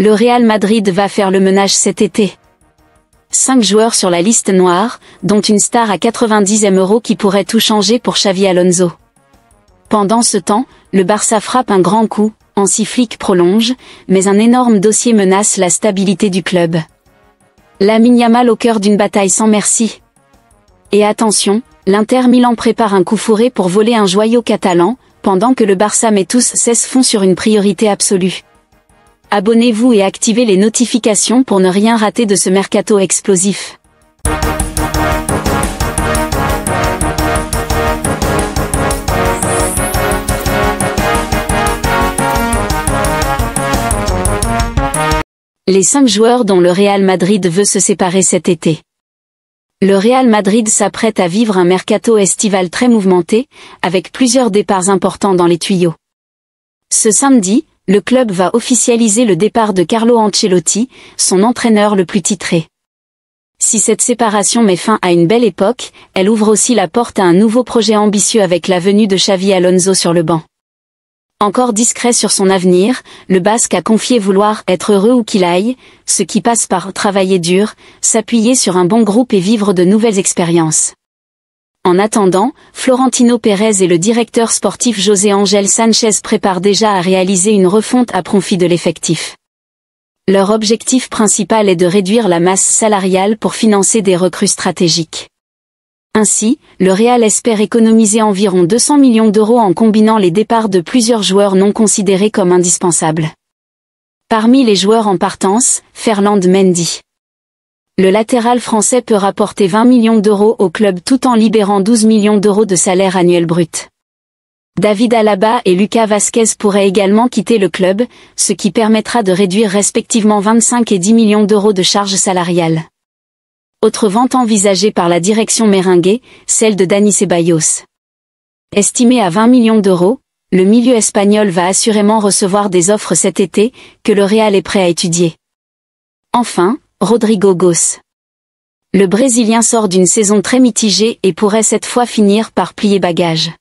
Le Real Madrid va faire le ménage cet été. 5 joueurs sur la liste noire, dont une star à 90 € qui pourrait tout changer pour Xavi Alonso. Pendant ce temps, le Barça frappe un grand coup, Hansi Flick prolonge, mais un énorme dossier menace la stabilité du club. Lamine Yamal au cœur d'une bataille sans merci. Et attention, l'Inter Milan prépare un coup fourré pour voler un joyau catalan, pendant que le Barça met tous ses fonds sur une priorité absolue. Abonnez-vous et activez les notifications pour ne rien rater de ce mercato explosif. Les 5 joueurs dont le Real Madrid veut se séparer cet été. Le Real Madrid s'apprête à vivre un mercato estival très mouvementé, avec plusieurs départs importants dans les tuyaux. Ce samedi, le club va officialiser le départ de Carlo Ancelotti, son entraîneur le plus titré. Si cette séparation met fin à une belle époque, elle ouvre aussi la porte à un nouveau projet ambitieux avec la venue de Xavi Alonso sur le banc. Encore discret sur son avenir, le Basque a confié vouloir être heureux où qu'il aille, ce qui passe par travailler dur, s'appuyer sur un bon groupe et vivre de nouvelles expériences. En attendant, Florentino Pérez et le directeur sportif José Ángel Sánchez préparent déjà à réaliser une refonte à profit de l'effectif. Leur objectif principal est de réduire la masse salariale pour financer des recrues stratégiques. Ainsi, le Real espère économiser environ 200 millions € en combinant les départs de plusieurs joueurs non considérés comme indispensables. Parmi les joueurs en partance, Ferland Mendy. Le latéral français peut rapporter 20 millions € au club tout en libérant 12 millions € de salaire annuel brut. David Alaba et Lucas Vázquez pourraient également quitter le club, ce qui permettra de réduire respectivement 25 et 10 millions € de charges salariales. Autre vente envisagée par la direction merengue, celle de Dani Ceballos. Estimé à 20 millions €, le milieu espagnol va assurément recevoir des offres cet été, que le Real est prêt à étudier. Enfin, Rodrigo Goes. Le Brésilien sort d'une saison très mitigée et pourrait cette fois finir par plier bagage.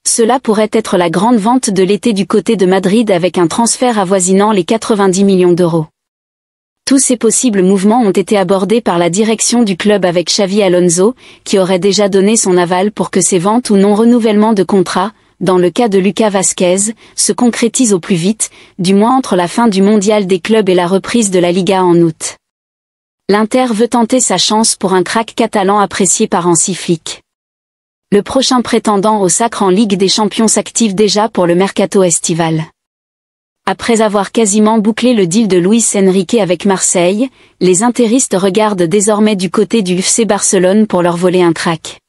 Cela pourrait être la grande vente de l'été du côté de Madrid avec un transfert avoisinant les 90 millions €. Tous ces possibles mouvements ont été abordés par la direction du club avec Xavi Alonso, qui aurait déjà donné son aval pour que ces ventes ou non-renouvellement de contrat, dans le cas de Lucas Vázquez, se concrétisent au plus vite, du moins entre la fin du mondial des clubs et la reprise de la Liga en août. L'Inter veut tenter sa chance pour un crack catalan apprécié par Hansi Flick. Le prochain prétendant au sacre en Ligue des Champions s'active déjà pour le mercato estival. Après avoir quasiment bouclé le deal de Luis Enrique avec Marseille, les interistes regardent désormais du côté du FC Barcelone pour leur voler un crack.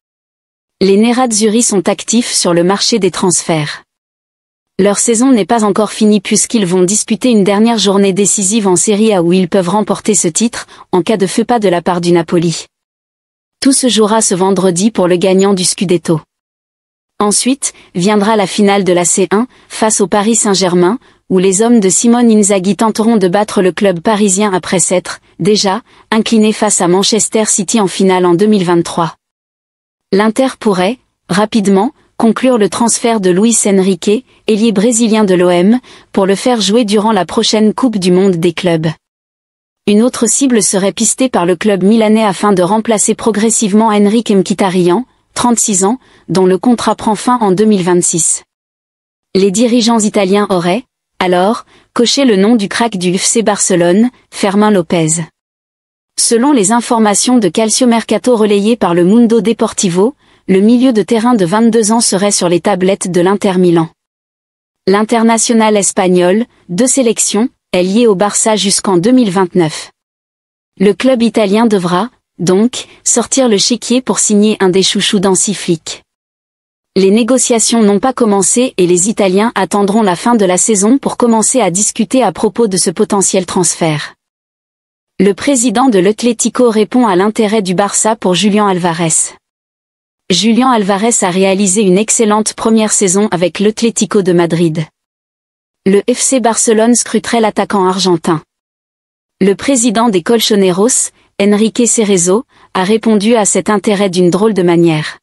Les Nerazzurri sont actifs sur le marché des transferts. Leur saison n'est pas encore finie puisqu'ils vont disputer une dernière journée décisive en Serie A où ils peuvent remporter ce titre, en cas de feu pas de la part du Napoli. Tout se jouera ce vendredi pour le gagnant du Scudetto. Ensuite, viendra la finale de la C1, face au Paris Saint-Germain, où les hommes de Simone Inzaghi tenteront de battre le club parisien après s'être, déjà, incliné face à Manchester City en finale en 2023. L'Inter pourrait, rapidement, conclure le transfert de Luis Enrique, ailier brésilien de l'OM, pour le faire jouer durant la prochaine Coupe du Monde des clubs. Une autre cible serait pistée par le club milanais afin de remplacer progressivement Henrik Mkhitaryan, 36 ans, dont le contrat prend fin en 2026. Les dirigeants italiens auraient, alors, coché le nom du crack du FC Barcelone, Fermín López. Selon les informations de Calciomercato relayées par le Mundo Deportivo, le milieu de terrain de 22 ans serait sur les tablettes de l'Inter Milan. L'international espagnol, 2 sélections, est lié au Barça jusqu'en 2029. Le club italien devra, donc, sortir le chéquier pour signer un des chouchous d'Hansi Flick. Les négociations n'ont pas commencé et les Italiens attendront la fin de la saison pour commencer à discuter à propos de ce potentiel transfert. Le président de l'Atlético répond à l'intérêt du Barça pour Julián Álvarez. Julián Álvarez a réalisé une excellente première saison avec l'Atlético de Madrid. Le FC Barcelone scruterait l'attaquant argentin. Le président des Colchoneros, Enrique Cerezo, a répondu à cet intérêt d'une drôle de manière.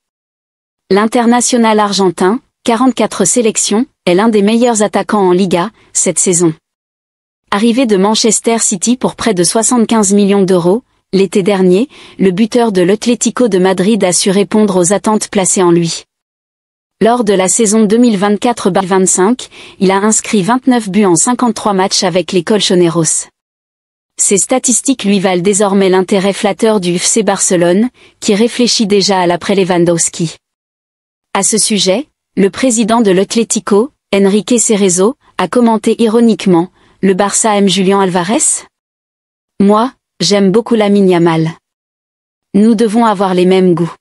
L'international argentin, 44 sélections, est l'un des meilleurs attaquants en Liga, cette saison. Arrivé de Manchester City pour près de 75 millions d'euros, l'été dernier, le buteur de l'Atlético de Madrid a su répondre aux attentes placées en lui. Lors de la saison 2024-25, il a inscrit 29 buts en 53 matchs avec les Colchoneros. Ces statistiques lui valent désormais l'intérêt flatteur du FC Barcelone, qui réfléchit déjà à l'après Lewandowski. À ce sujet, le président de l'Atlético, Enrique Cerezo, a commenté ironiquement « Le Barça aime Julián Álvarez ? Moi, j'aime beaucoup Lamine Yamal. Nous devons avoir les mêmes goûts. »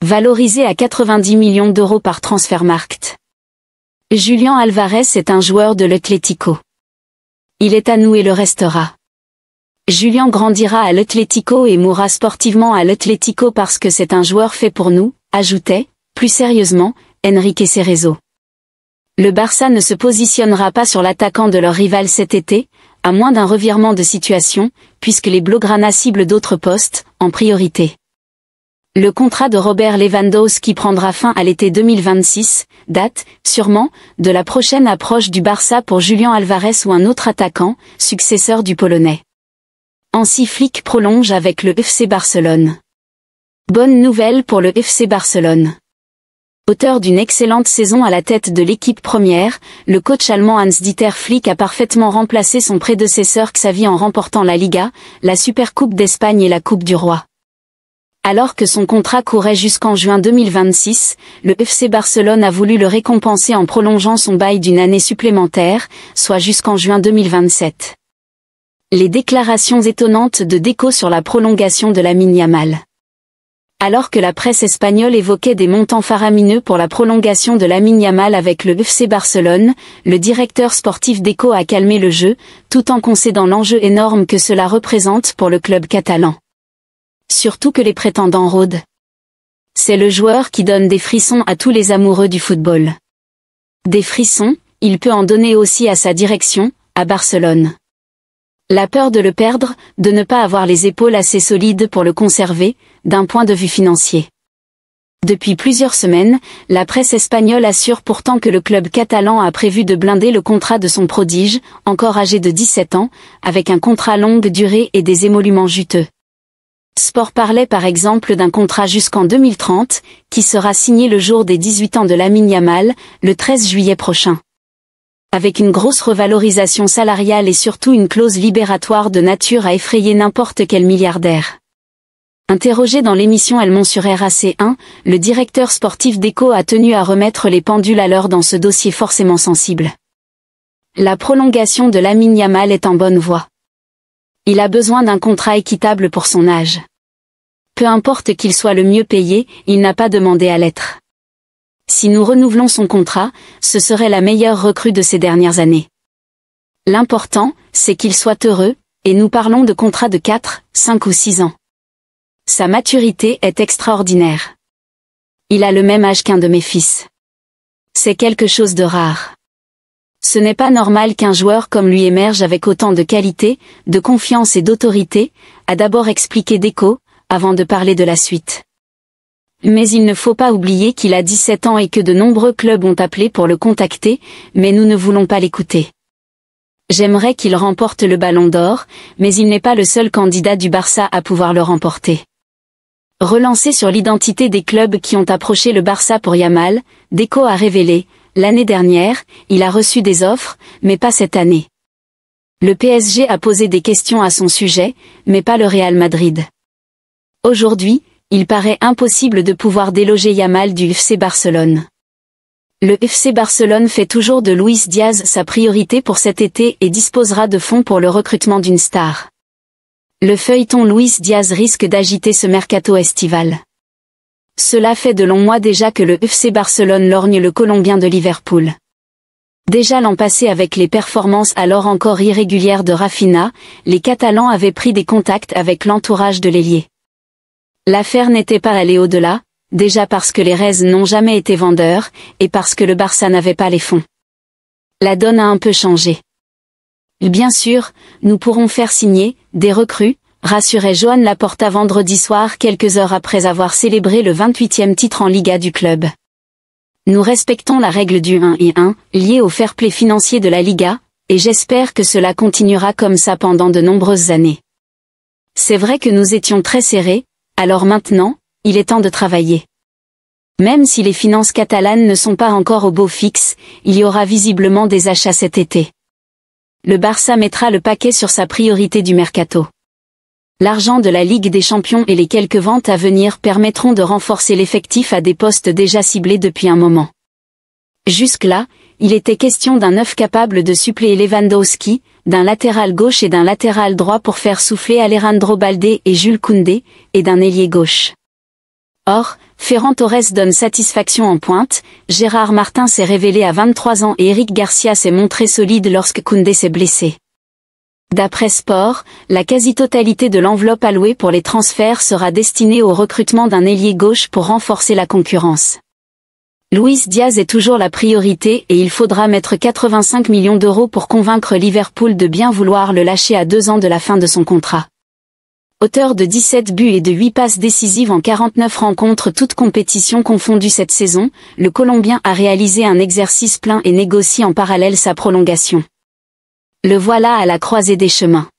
Valorisé à 90 millions d'euros par Transfermarkt. Julián Álvarez est un joueur de l'Atlético. Il est à nous et le restera. Julián grandira à l'Atlético et mourra sportivement à l'Atlético parce que c'est un joueur fait pour nous, ajoutait, plus sérieusement, Enrique Cerezo. Le Barça ne se positionnera pas sur l'attaquant de leur rival cet été, à moins d'un revirement de situation, puisque les Blaugrana ciblent d'autres postes, en priorité. Le contrat de Robert Lewandowski prendra fin à l'été 2026, date, sûrement, de la prochaine approche du Barça pour Julián Álvarez ou un autre attaquant, successeur du Polonais. Hansi Flick prolonge avec le FC Barcelone. Bonne nouvelle pour le FC Barcelone. Auteur d'une excellente saison à la tête de l'équipe première, le coach allemand Hans-Dieter Flick a parfaitement remplacé son prédécesseur Xavi en remportant la Liga, la Supercoupe d'Espagne et la Coupe du Roi. Alors que son contrat courait jusqu'en juin 2026, le FC Barcelone a voulu le récompenser en prolongeant son bail d'une année supplémentaire, soit jusqu'en juin 2027. Les déclarations étonnantes de Deco sur la prolongation de Lamine Yamal. Alors que la presse espagnole évoquait des montants faramineux pour la prolongation de Lamine Yamal avec le FC Barcelone, le directeur sportif Deco a calmé le jeu, tout en concédant l'enjeu énorme que cela représente pour le club catalan. Surtout que les prétendants rôdent. C'est le joueur qui donne des frissons à tous les amoureux du football. Des frissons, il peut en donner aussi à sa direction, à Barcelone. La peur de le perdre, de ne pas avoir les épaules assez solides pour le conserver, d'un point de vue financier. Depuis plusieurs semaines, la presse espagnole assure pourtant que le club catalan a prévu de blinder le contrat de son prodige, encore âgé de 17 ans, avec un contrat longue durée et des émoluments juteux. Sport parlait par exemple d'un contrat jusqu'en 2030, qui sera signé le jour des 18 ans de Lamine Yamal, le 13 juillet prochain. Avec une grosse revalorisation salariale et surtout une clause libératoire de nature à effrayer n'importe quel milliardaire. Interrogé dans l'émission Elle Mont sur RAC1, le directeur sportif Deco a tenu à remettre les pendules à l'heure dans ce dossier forcément sensible. La prolongation de Lamine Yamal est en bonne voie. Il a besoin d'un contrat équitable pour son âge. Peu importe qu'il soit le mieux payé, il n'a pas demandé à l'être. Si nous renouvelons son contrat, ce serait la meilleure recrue de ces dernières années. L'important, c'est qu'il soit heureux, et nous parlons de contrats de 4, 5 ou 6 ans. Sa maturité est extraordinaire. Il a le même âge qu'un de mes fils. C'est quelque chose de rare. Ce n'est pas normal qu'un joueur comme lui émerge avec autant de qualité, de confiance et d'autorité, a d'abord expliqué Deco, avant de parler de la suite. Mais il ne faut pas oublier qu'il a 17 ans et que de nombreux clubs ont appelé pour le contacter, mais nous ne voulons pas l'écouter. J'aimerais qu'il remporte le Ballon d'Or, mais il n'est pas le seul candidat du Barça à pouvoir le remporter. Relancé sur l'identité des clubs qui ont approché le Barça pour Yamal, Deco a révélé, l'année dernière, il a reçu des offres, mais pas cette année. Le PSG a posé des questions à son sujet, mais pas le Real Madrid. Aujourd'hui, il paraît impossible de pouvoir déloger Yamal du FC Barcelone. Le FC Barcelone fait toujours de Luis Diaz sa priorité pour cet été et disposera de fonds pour le recrutement d'une star. Le feuilleton Luis Diaz risque d'agiter ce mercato estival. Cela fait de longs mois déjà que le FC Barcelone lorgne le Colombien de Liverpool. Déjà l'an passé avec les performances alors encore irrégulières de Rafinha, les Catalans avaient pris des contacts avec l'entourage de l'ailier. L'affaire n'était pas allée au-delà, déjà parce que les Reds n'ont jamais été vendeurs, et parce que le Barça n'avait pas les fonds. La donne a un peu changé. Bien sûr, nous pourrons faire signer des recrues, rassurait Joan Laporta vendredi soir quelques heures après avoir célébré le 28e titre en Liga du club. Nous respectons la règle du 1-1, liée au fair play financier de la Liga, et j'espère que cela continuera comme ça pendant de nombreuses années. C'est vrai que nous étions très serrés, alors maintenant, il est temps de travailler. Même si les finances catalanes ne sont pas encore au beau fixe, il y aura visiblement des achats cet été. Le Barça mettra le paquet sur sa priorité du mercato. L'argent de la Ligue des Champions et les quelques ventes à venir permettront de renforcer l'effectif à des postes déjà ciblés depuis un moment. Jusque-là, il était question d'un neuf capable de suppléer Lewandowski, d'un latéral gauche et d'un latéral droit pour faire souffler Alejandro Balde et Jules Koundé, et d'un ailier gauche. Or, Ferran Torres donne satisfaction en pointe, Gérard Martin s'est révélé à 23 ans et Eric Garcia s'est montré solide lorsque Koundé s'est blessé. D'après Sport, la quasi-totalité de l'enveloppe allouée pour les transferts sera destinée au recrutement d'un ailier gauche pour renforcer la concurrence. Luis Diaz est toujours la priorité et il faudra mettre 85 millions d'euros pour convaincre Liverpool de bien vouloir le lâcher à 2 ans de la fin de son contrat. Auteur de 17 buts et de 8 passes décisives en 49 rencontres toutes compétitions confondues cette saison, le Colombien a réalisé un exercice plein et négocie en parallèle sa prolongation. Le voilà à la croisée des chemins.